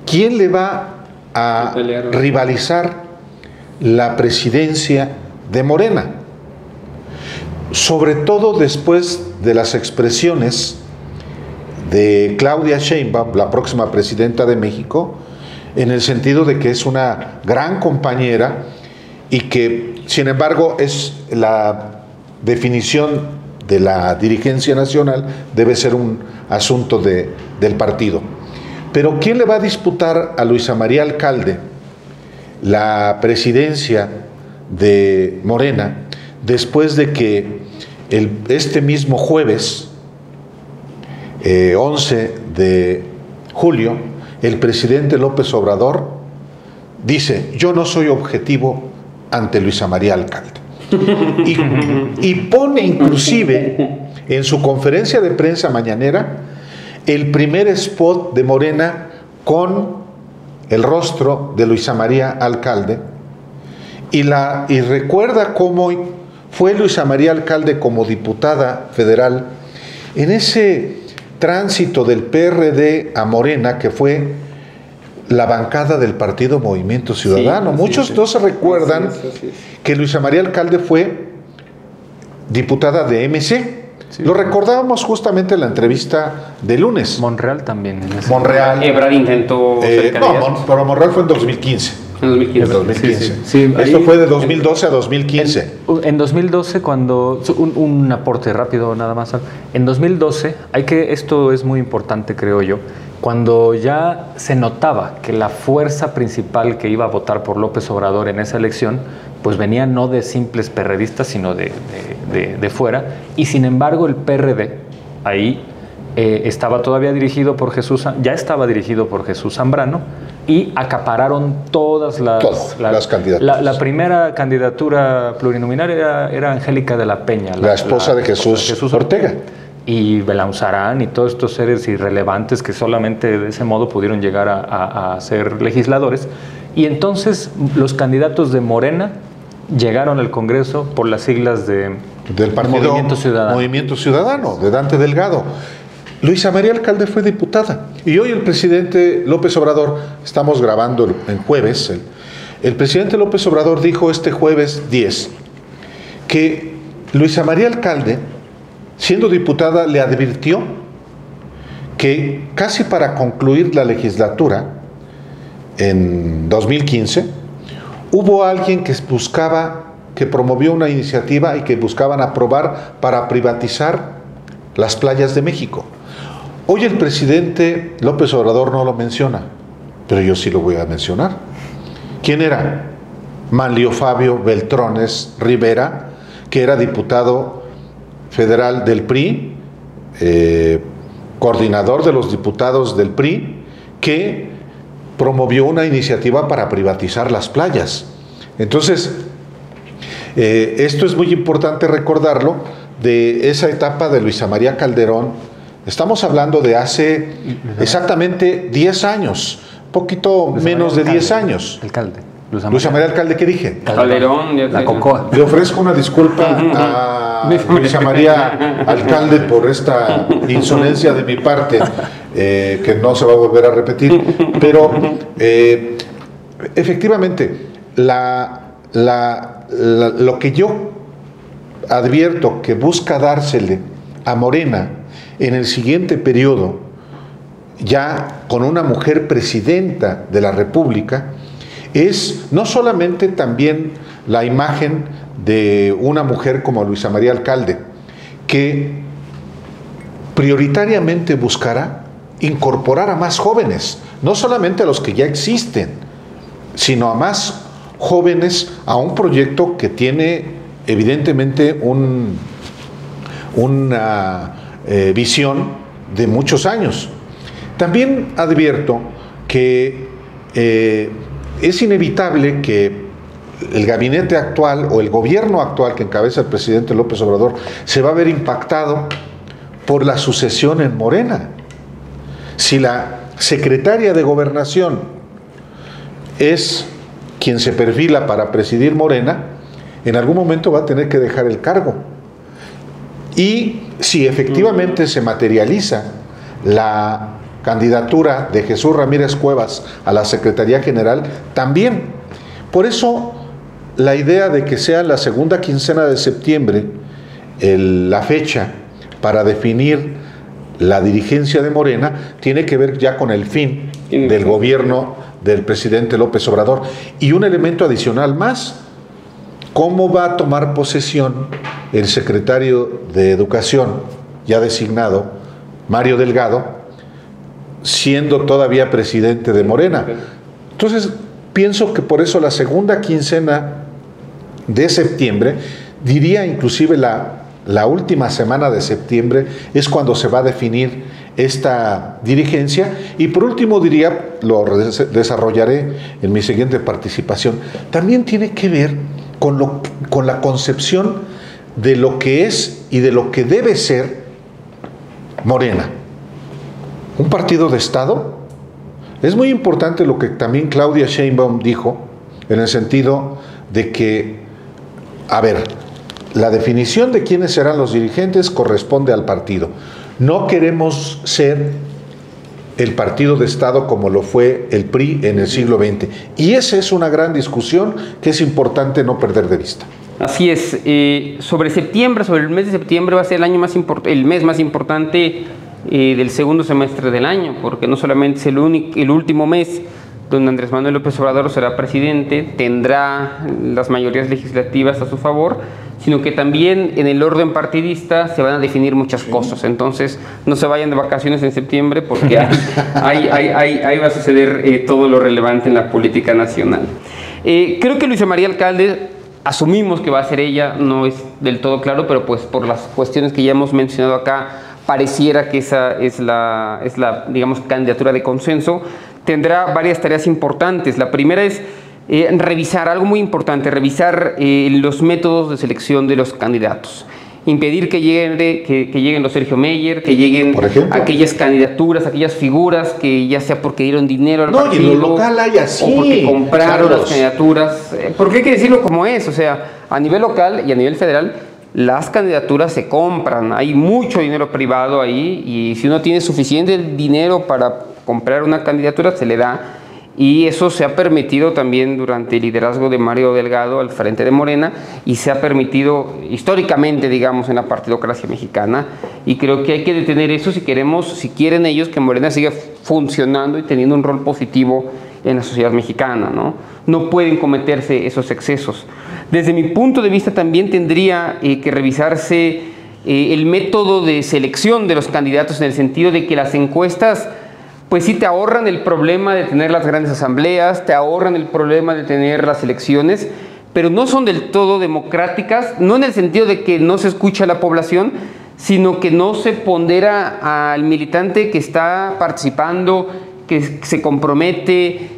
¿Quién le va a rivalizar la presidencia de Morena? Sobre todo después de las expresiones de Claudia Sheinbaum, la próxima presidenta de México, en el sentido de que es una gran compañera y que, sin embargo, es la definición de la dirigencia nacional, debe ser un asunto del partido. Pero ¿quién le va a disputar a Luisa María Alcalde la presidencia de Morena después de que este mismo jueves, 11 de julio, el presidente López Obrador dice: yo no soy objetivo ante Luisa María Alcalde. Y pone inclusive en su conferencia de prensa mañanera el primer spot de Morena con el rostro de Luisa María Alcalde, y recuerda cómo fue Luisa María Alcalde como diputada federal en ese tránsito del PRD a Morena, que fue la bancada del partido Movimiento Ciudadano. Muchos no se recuerdan que Luisa María Alcalde fue diputada de MC. Lo recordábamos justamente en la entrevista de lunes. Monreal también. Monreal. Ebrard intentó ser candidato. Pero Monreal fue en 2015. En 2015. 2015. Sí, esto fue de 2012 a 2015. En 2012, cuando... Un aporte rápido nada más. En 2012, esto es muy importante, creo yo, cuando ya se notaba que la fuerza principal que iba a votar por López Obrador en esa elección, pues venía no de simples perredistas, sino de fuera, y sin embargo el PRD ahí estaba todavía dirigido por ya estaba dirigido por Jesús Zambrano, y acapararon todas las candidaturas. La primera candidatura plurinominal era Angélica de la Peña, la esposa de Jesús Ortega. Y Belauzarán y todos estos seres irrelevantes que solamente de ese modo pudieron llegar a ser legisladores. Y entonces los candidatos de Morena llegaron al Congreso por las siglas del partido Movimiento Ciudadano, de Dante Delgado. Luisa María Alcalde fue diputada. Y hoy el presidente López Obrador, estamos grabando en jueves, el presidente López Obrador dijo este jueves 10 que Luisa María Alcalde, siendo diputada, le advirtió que casi para concluir la legislatura, en 2015, hubo alguien que promovió una iniciativa y que buscaban aprobar para privatizar las playas de México. Hoy el presidente López Obrador no lo menciona, pero yo sí lo voy a mencionar. ¿Quién era? Manlio Fabio Beltrones Rivera, que era diputado federal del PRI, coordinador de los diputados del PRI, que promovió una iniciativa para privatizar las playas. Entonces, esto es muy importante recordarlo, de esa etapa de Luisa María Calderón. Estamos hablando de hace exactamente 10 años, poquito menos de 10 años. Alcalde. Luisa María Alcalde, ¿qué dije? Calderón. La Cocoa. Le ofrezco una disculpa a Luisa María Alcalde por esta insolencia de mi parte, que no se va a volver a repetir, pero efectivamente, lo que yo advierto que busca dársele a Morena en el siguiente periodo, ya con una mujer presidenta de la República, es no solamente también la imagen de una mujer como Luisa María Alcalde, que prioritariamente buscará incorporar a más jóvenes, no solamente a los que ya existen, sino a más jóvenes a un proyecto que tiene evidentemente una visión de muchos años. También advierto que es inevitable que el gabinete actual o el gobierno actual que encabeza el presidente López Obrador se va a ver impactado por la sucesión en Morena. Si la secretaria de Gobernación es quien se perfila para presidir Morena, en algún momento va a tener que dejar el cargo. Y si efectivamente se materializa la candidatura de Jesús Ramírez Cuevas a la Secretaría General, también. Por eso, la idea de que sea la segunda quincena de septiembre la fecha para definir la dirigencia de Morena tiene que ver ya con el fin del gobierno del presidente López Obrador. Y un elemento adicional más: ¿cómo va a tomar posesión el secretario de Educación ya designado, Mario Delgado, siendo todavía presidente de Morena? Entonces, pienso que por eso la segunda quincena de septiembre, diría inclusive la última semana de septiembre, es cuando se va a definir esta dirigencia. Y por último diría, lo desarrollaré en mi siguiente participación, también tiene que ver con la concepción de lo que es y de lo que debe ser Morena. Un partido de Estado. Es muy importante lo que también Claudia Sheinbaum dijo, en el sentido de que, a ver, la definición de quiénes serán los dirigentes corresponde al partido. No queremos ser el partido de Estado como lo fue el PRI en el siglo XX. Y esa es una gran discusión que es importante no perder de vista. Así es. Sobre septiembre, sobre el mes de septiembre va a ser el mes más importante del segundo semestre del año, porque no solamente es el último mes donde Andrés Manuel López Obrador será presidente, tendrá las mayorías legislativas a su favor, sino que también en el orden partidista se van a definir muchas cosas. Entonces, no se vayan de vacaciones en septiembre, porque ahí va a suceder todo lo relevante en la política nacional. Creo que Luisa María Alcalde, asumimos que va a ser ella, no es del todo claro, pero pues por las cuestiones que ya hemos mencionado acá, pareciera que esa es la digamos, candidatura de consenso. Tendrá varias tareas importantes. La primera es revisar, algo muy importante, revisar los métodos de selección de los candidatos. Impedir que lleguen los Sergio Meyer, que lleguen aquellas candidaturas, aquellas figuras que ya sea porque dieron dinero al partido, y en lo local hay así, o porque compraron las candidaturas. Porque hay que decirlo como es, o sea, a nivel local y a nivel federal, las candidaturas se compran, hay mucho dinero privado ahí, y si uno tiene suficiente dinero para comprar una candidatura, se le da. Y eso se ha permitido también durante el liderazgo de Mario Delgado al frente de Morena, y se ha permitido históricamente, digamos, en la partidocracia mexicana, y creo que hay que detener eso si quieren ellos que Morena siga funcionando y teniendo un rol positivo en la sociedad mexicana, ¿no? No pueden cometerse esos excesos. Desde mi punto de vista también tendría que revisarse el método de selección de los candidatos, en el sentido de que las encuestas pues sí te ahorran el problema de tener las grandes asambleas, te ahorran el problema de tener las elecciones, pero no son del todo democráticas, no en el sentido de que no se escucha a la población, sino que no se pondera al militante que está participando, que se compromete,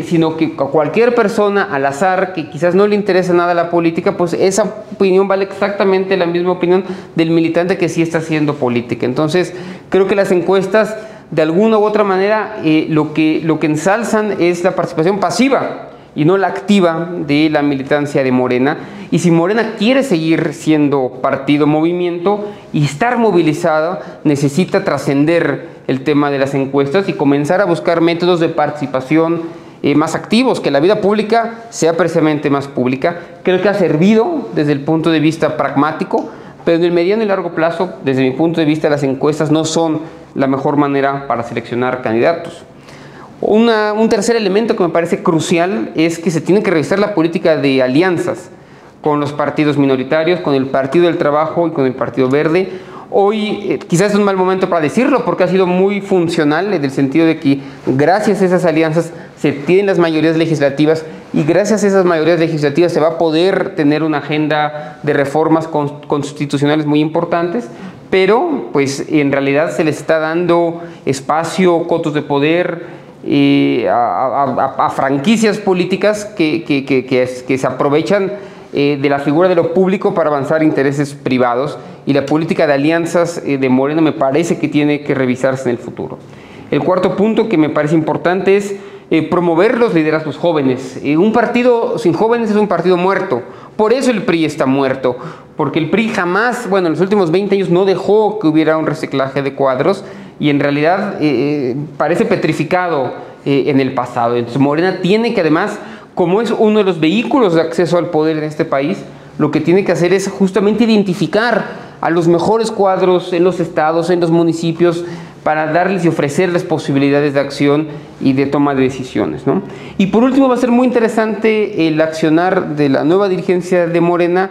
sino que cualquier persona al azar que quizás no le interesa nada la política, pues esa opinión vale exactamente la misma opinión del militante que sí está haciendo política. Entonces, creo que las encuestas, de alguna u otra manera, lo que ensalzan es la participación pasiva y no la activa de la militancia de Morena. Y si Morena quiere seguir siendo partido, movimiento y estar movilizada, necesita trascender el tema de las encuestas y comenzar a buscar métodos de participación más activos, que la vida pública sea precisamente más pública. Creo que ha servido desde el punto de vista pragmático, pero en el mediano y largo plazo, desde mi punto de vista, las encuestas no son la mejor manera para seleccionar candidatos. Un tercer elemento que me parece crucial es que se tiene que revisar la política de alianzas con los partidos minoritarios, con el Partido del Trabajo y con el Partido Verde. Hoy quizás es un mal momento para decirlo, porque ha sido muy funcional en el sentido de que gracias a esas alianzas se tienen las mayorías legislativas, y gracias a esas mayorías legislativas se va a poder tener una agenda de reformas constitucionales muy importantes, pero pues en realidad se les está dando espacio, cotos de poder a franquicias políticas que se aprovechan de la figura de lo público para avanzar intereses privados, y la política de alianzas de Morena me parece que tiene que revisarse en el futuro. El cuarto punto que me parece importante es promover los liderazgos jóvenes. Un partido sin jóvenes es un partido muerto. Por eso el PRI está muerto, porque el PRI jamás, en los últimos 20 años no dejó que hubiera un reciclaje de cuadros, y en realidad parece petrificado en el pasado. Entonces Morena tiene que, además, como es uno de los vehículos de acceso al poder en este país, lo que tiene que hacer es justamente identificar a los mejores cuadros en los estados, en los municipios, para darles y ofrecerles posibilidades de acción y de toma de decisiones, ¿no? Y por último, va a ser muy interesante el accionar de la nueva dirigencia de Morena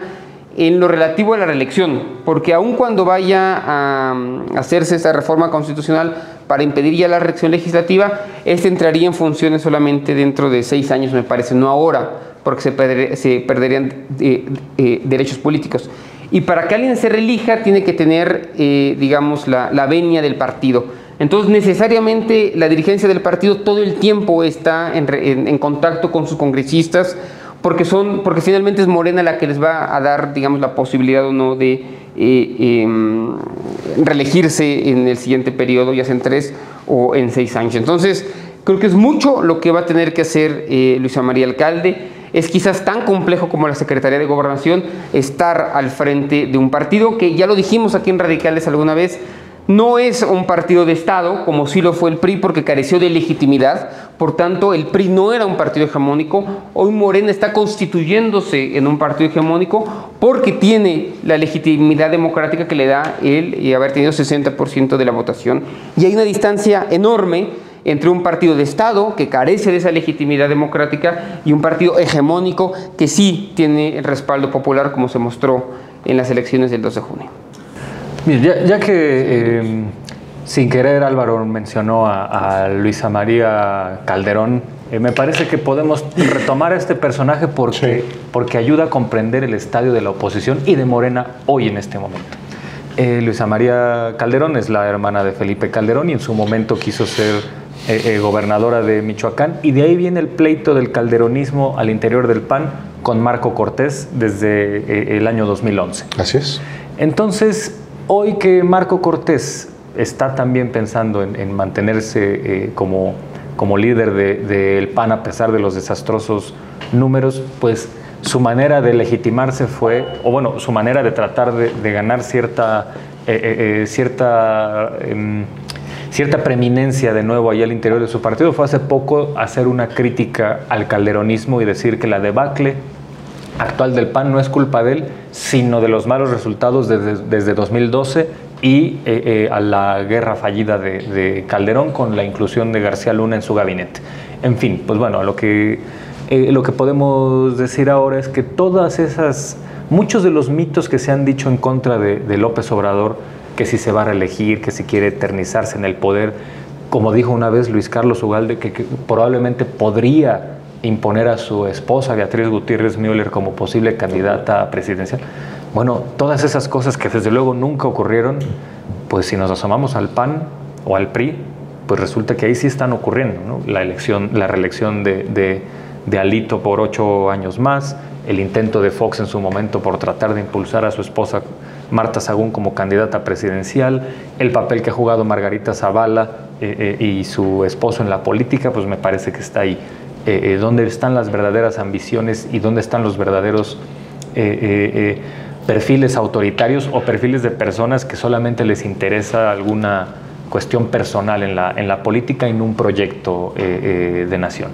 en lo relativo a la reelección, porque aun cuando vaya a hacerse esta reforma constitucional para impedir ya la reelección legislativa, entraría en funciones solamente dentro de 6 años, me parece, no ahora, porque se perderían derechos políticos. Y para que alguien se reelija tiene que tener, digamos, la venia del partido. Entonces, necesariamente la dirigencia del partido todo el tiempo está en contacto con sus congresistas, porque finalmente es Morena la que les va a dar, digamos, la posibilidad o no de reelegirse en el siguiente periodo, ya sea en 3 o en 6 años. Entonces, creo que es mucho lo que va a tener que hacer Luisa María Alcalde. Es quizás tan complejo como la Secretaría de Gobernación estar al frente de un partido que, ya lo dijimos aquí en Radicales alguna vez, no es un partido de Estado, como sí lo fue el PRI, porque careció de legitimidad. Por tanto, el PRI no era un partido hegemónico. Hoy Morena está constituyéndose en un partido hegemónico porque tiene la legitimidad democrática que le da el haber tenido 60% de la votación. Y hay una distancia enorme entre un partido de Estado que carece de esa legitimidad democrática y un partido hegemónico que sí tiene el respaldo popular, como se mostró en las elecciones del 2 de junio. Mira, ya que sin querer Álvaro mencionó a Luisa María Calderón, me parece que podemos retomar a este personaje porque ayuda a comprender el estadio de la oposición y de Morena hoy en este momento. Luisa María Calderón es la hermana de Felipe Calderón y en su momento quiso ser gobernadora de Michoacán, y de ahí viene el pleito del calderonismo al interior del PAN con Marco Cortés desde el año 2011. Así es. Entonces, hoy que Marco Cortés está también pensando en mantenerse como líder del PAN a pesar de los desastrosos números, pues su manera de legitimarse fue, o bueno, su manera de tratar de ganar cierta preeminencia de nuevo allá al interior de su partido fue hace poco hacer una crítica al calderonismo y decir que la debacle actual del PAN no es culpa de él, sino de los malos resultados desde 2012 y a la guerra fallida de Calderón con la inclusión de García Luna en su gabinete. En fin, pues bueno, lo que podemos decir ahora es que muchos de los mitos que se han dicho en contra de López Obrador, que si se va a reelegir, que si quiere eternizarse en el poder, como dijo una vez Luis Carlos Ugalde, que probablemente podría imponer a su esposa Beatriz Gutiérrez Müller como posible candidata presidencial. Bueno, todas esas cosas que desde luego nunca ocurrieron, pues si nos asomamos al PAN o al PRI, pues resulta que ahí sí están ocurriendo, ¿no? La reelección de Alito por 8 años más, el intento de Fox en su momento por tratar de impulsar a su esposa Marta Sagún como candidata presidencial, el papel que ha jugado Margarita Zavala y su esposo en la política, pues me parece que está ahí. ¿Dónde están las verdaderas ambiciones y dónde están los verdaderos perfiles autoritarios o perfiles de personas que solamente les interesa alguna cuestión personal en la política y no un proyecto de nación?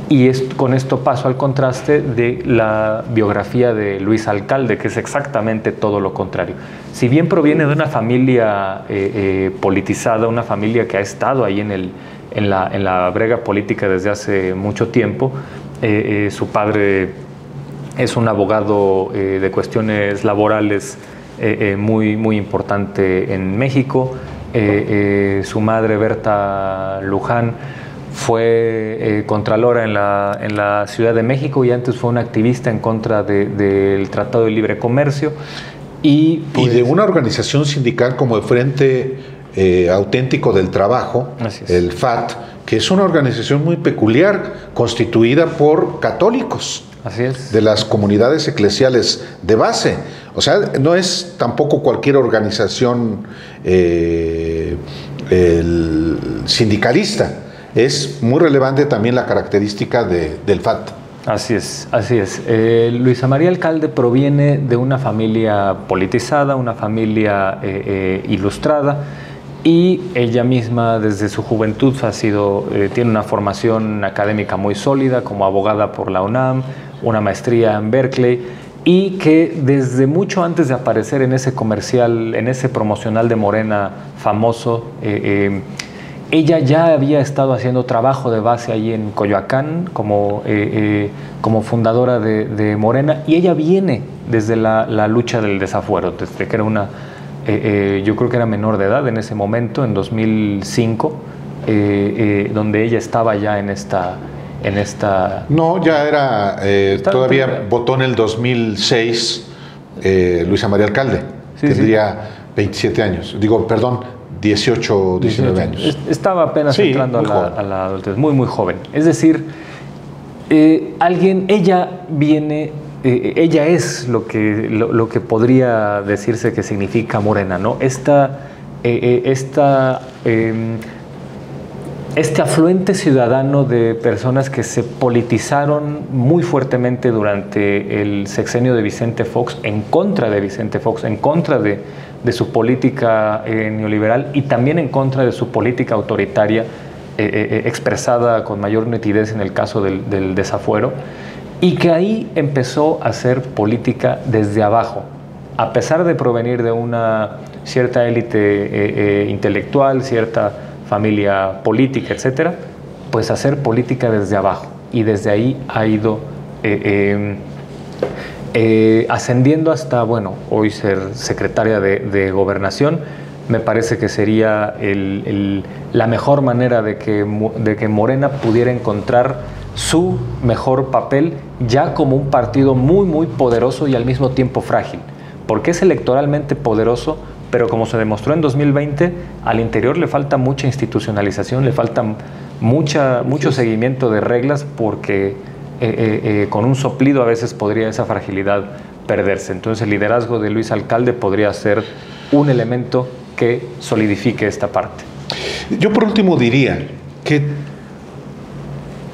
Y con esto paso al contraste de la biografía de Luis Alcalde, que es exactamente todo lo contrario. Si bien proviene de una familia politizada, una familia que ha estado ahí en la brega política desde hace mucho tiempo, su padre es un abogado de cuestiones laborales muy, muy importante en México. Su madre, Berta Luján, fue contralora en la Ciudad de México y antes fue una activista en contra del Tratado de Libre Comercio. Y de una organización sindical como el Frente Auténtico del Trabajo, el FAT, que es una organización muy peculiar, constituida por católicos. Así es. De las comunidades eclesiales de base. O sea, no es tampoco cualquier organización sindicalista. Es muy relevante también la característica del FAT. Así es, así es. Luisa María Alcalde proviene de una familia politizada, una familia ilustrada, y ella misma desde su juventud tiene una formación académica muy sólida como abogada por la UNAM, una maestría en Berkeley, y que desde mucho antes de aparecer en ese comercial, en ese promocional de Morena famoso, ella ya había estado haciendo trabajo de base allí en Coyoacán como fundadora de Morena, y ella viene desde la lucha del desafuero, desde que era yo creo que era menor de edad en ese momento, en 2005, donde ella estaba ya en esta... No, ya era, todavía votó en el 2006 Luisa María Alcalde, tendría 27 años, 18, 19 años. Estaba apenas entrando a la adultez, muy, muy joven. Es decir, ella es lo que podría decirse que significa Morena, ¿no? Este afluente ciudadano de personas que se politizaron muy fuertemente durante el sexenio de Vicente Fox, en contra de Vicente Fox, en contra de su política neoliberal y también en contra de su política autoritaria, expresada con mayor nitidez en el caso del desafuero, y que ahí empezó a hacer política desde abajo, a pesar de provenir de una cierta élite intelectual, cierta familia política, etcétera, pues hacer política desde abajo, y desde ahí ha ido ascendiendo hasta, bueno, hoy ser secretaria de Gobernación. Me parece que sería la mejor manera de que Morena pudiera encontrar su mejor papel ya como un partido muy, muy poderoso y al mismo tiempo frágil, porque es electoralmente poderoso, pero como se demostró en 2020, al interior le falta mucha institucionalización, le falta mucho seguimiento de reglas, porque con un soplido a veces podría esa fragilidad perderse. Entonces el liderazgo de Luis Alcalde podría ser un elemento que solidifique esta parte. Yo por último diría que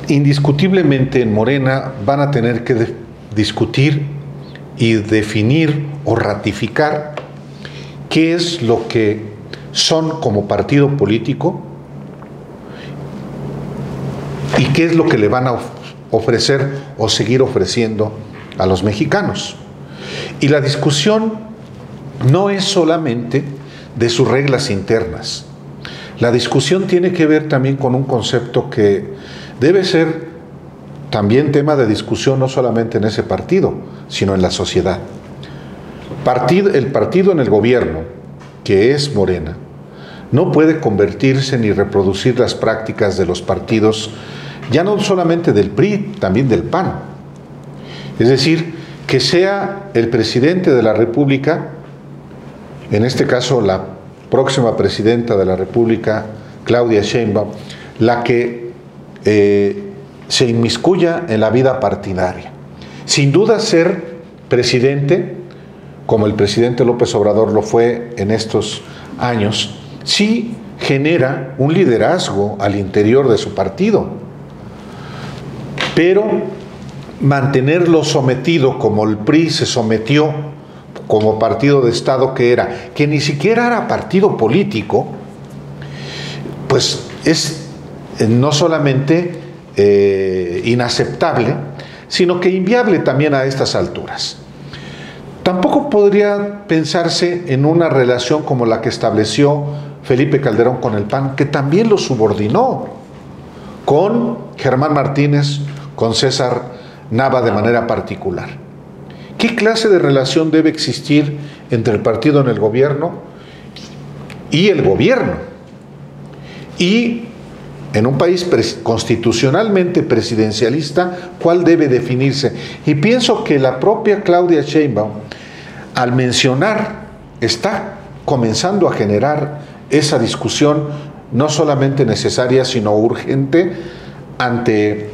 indiscutiblemente en Morena van a tener que discutir y definir o ratificar qué es lo que son como partido político y qué es lo que le van a ofrecer o seguir ofreciendo a los mexicanos. Y la discusión no es solamente de sus reglas internas. La discusión tiene que ver también con un concepto que debe ser también tema de discusión no solamente en ese partido, sino en la sociedad. El partido en el gobierno, que es Morena, no puede convertirse ni reproducir las prácticas de los partidos, ya no solamente del PRI, también del PAN. Es decir, que sea el presidente de la República, en este caso la próxima presidenta de la República, Claudia Sheinbaum, la que se inmiscuya en la vida partidaria. Sin duda ser presidente, como el presidente López Obrador lo fue en estos años, sí genera un liderazgo al interior de su partido, pero mantenerlo sometido como el PRI se sometió como partido de Estado que era, que ni siquiera era partido político, pues es no solamente inaceptable, sino que inviable también a estas alturas. Tampoco podría pensarse en una relación como la que estableció Felipe Calderón con el PAN, que también lo subordinó, con Germán Martínez, con César Nava de manera particular. ¿Qué clase de relación debe existir entre el partido en el gobierno y el gobierno? Y en un país constitucionalmente presidencialista, ¿cuál debe definirse? Y pienso que la propia Claudia Sheinbaum, al mencionar, está comenzando a generar esa discusión no solamente necesaria, sino urgente ante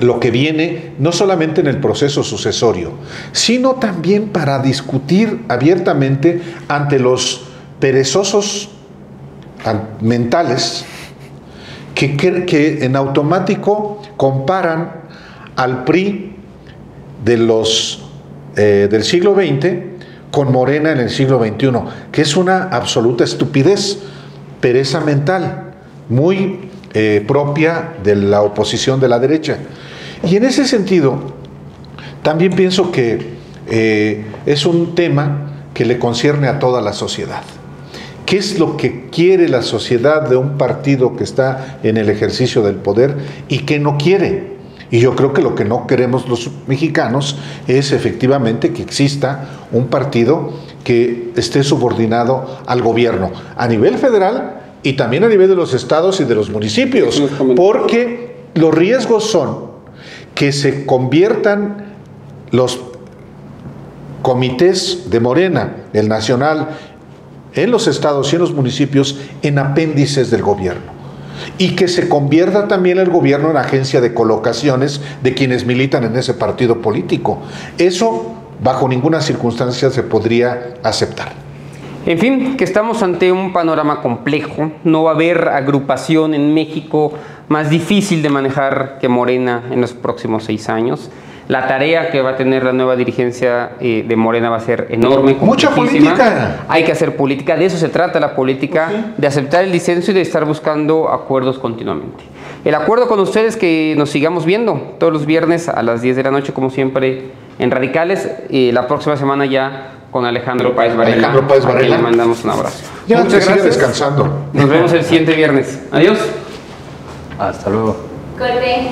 lo que viene, no solamente en el proceso sucesorio, sino también para discutir abiertamente ante los perezosos mentales que en automático comparan al PRI del siglo XX con Morena en el siglo XXI, que es una absoluta estupidez, pereza mental, muy propia de la oposición de la derecha. Y en ese sentido, también pienso que es un tema que le concierne a toda la sociedad. ¿Qué es lo que quiere la sociedad de un partido que está en el ejercicio del poder y qué no quiere? Y yo creo que lo que no queremos los mexicanos es efectivamente que exista un partido que esté subordinado al gobierno a nivel federal y también a nivel de los estados y de los municipios, porque los riesgos son que se conviertan los comités de Morena, el nacional en los estados y en los municipios en apéndices del gobierno. Y que se convierta también el gobierno en agencia de colocaciones de quienes militan en ese partido político. Eso, bajo ninguna circunstancia, se podría aceptar. En fin, que estamos ante un panorama complejo. No va a haber agrupación en México más difícil de manejar que Morena en los próximos 6 años. La tarea que va a tener la nueva dirigencia de Morena va a ser enorme. Mucha política. Hay que hacer política, de eso se trata la política, sí, de aceptar el disenso y de estar buscando acuerdos continuamente. El acuerdo con ustedes que nos sigamos viendo todos los viernes a las 10 de la noche, como siempre, en Radicales. La próxima semana ya con Alejandro Páez Varela. Alejandro Páez Varela. Le mandamos un abrazo. Ya muchas gracias. Descansando. Nos vemos el siguiente viernes. Adiós. Hasta luego. Corte.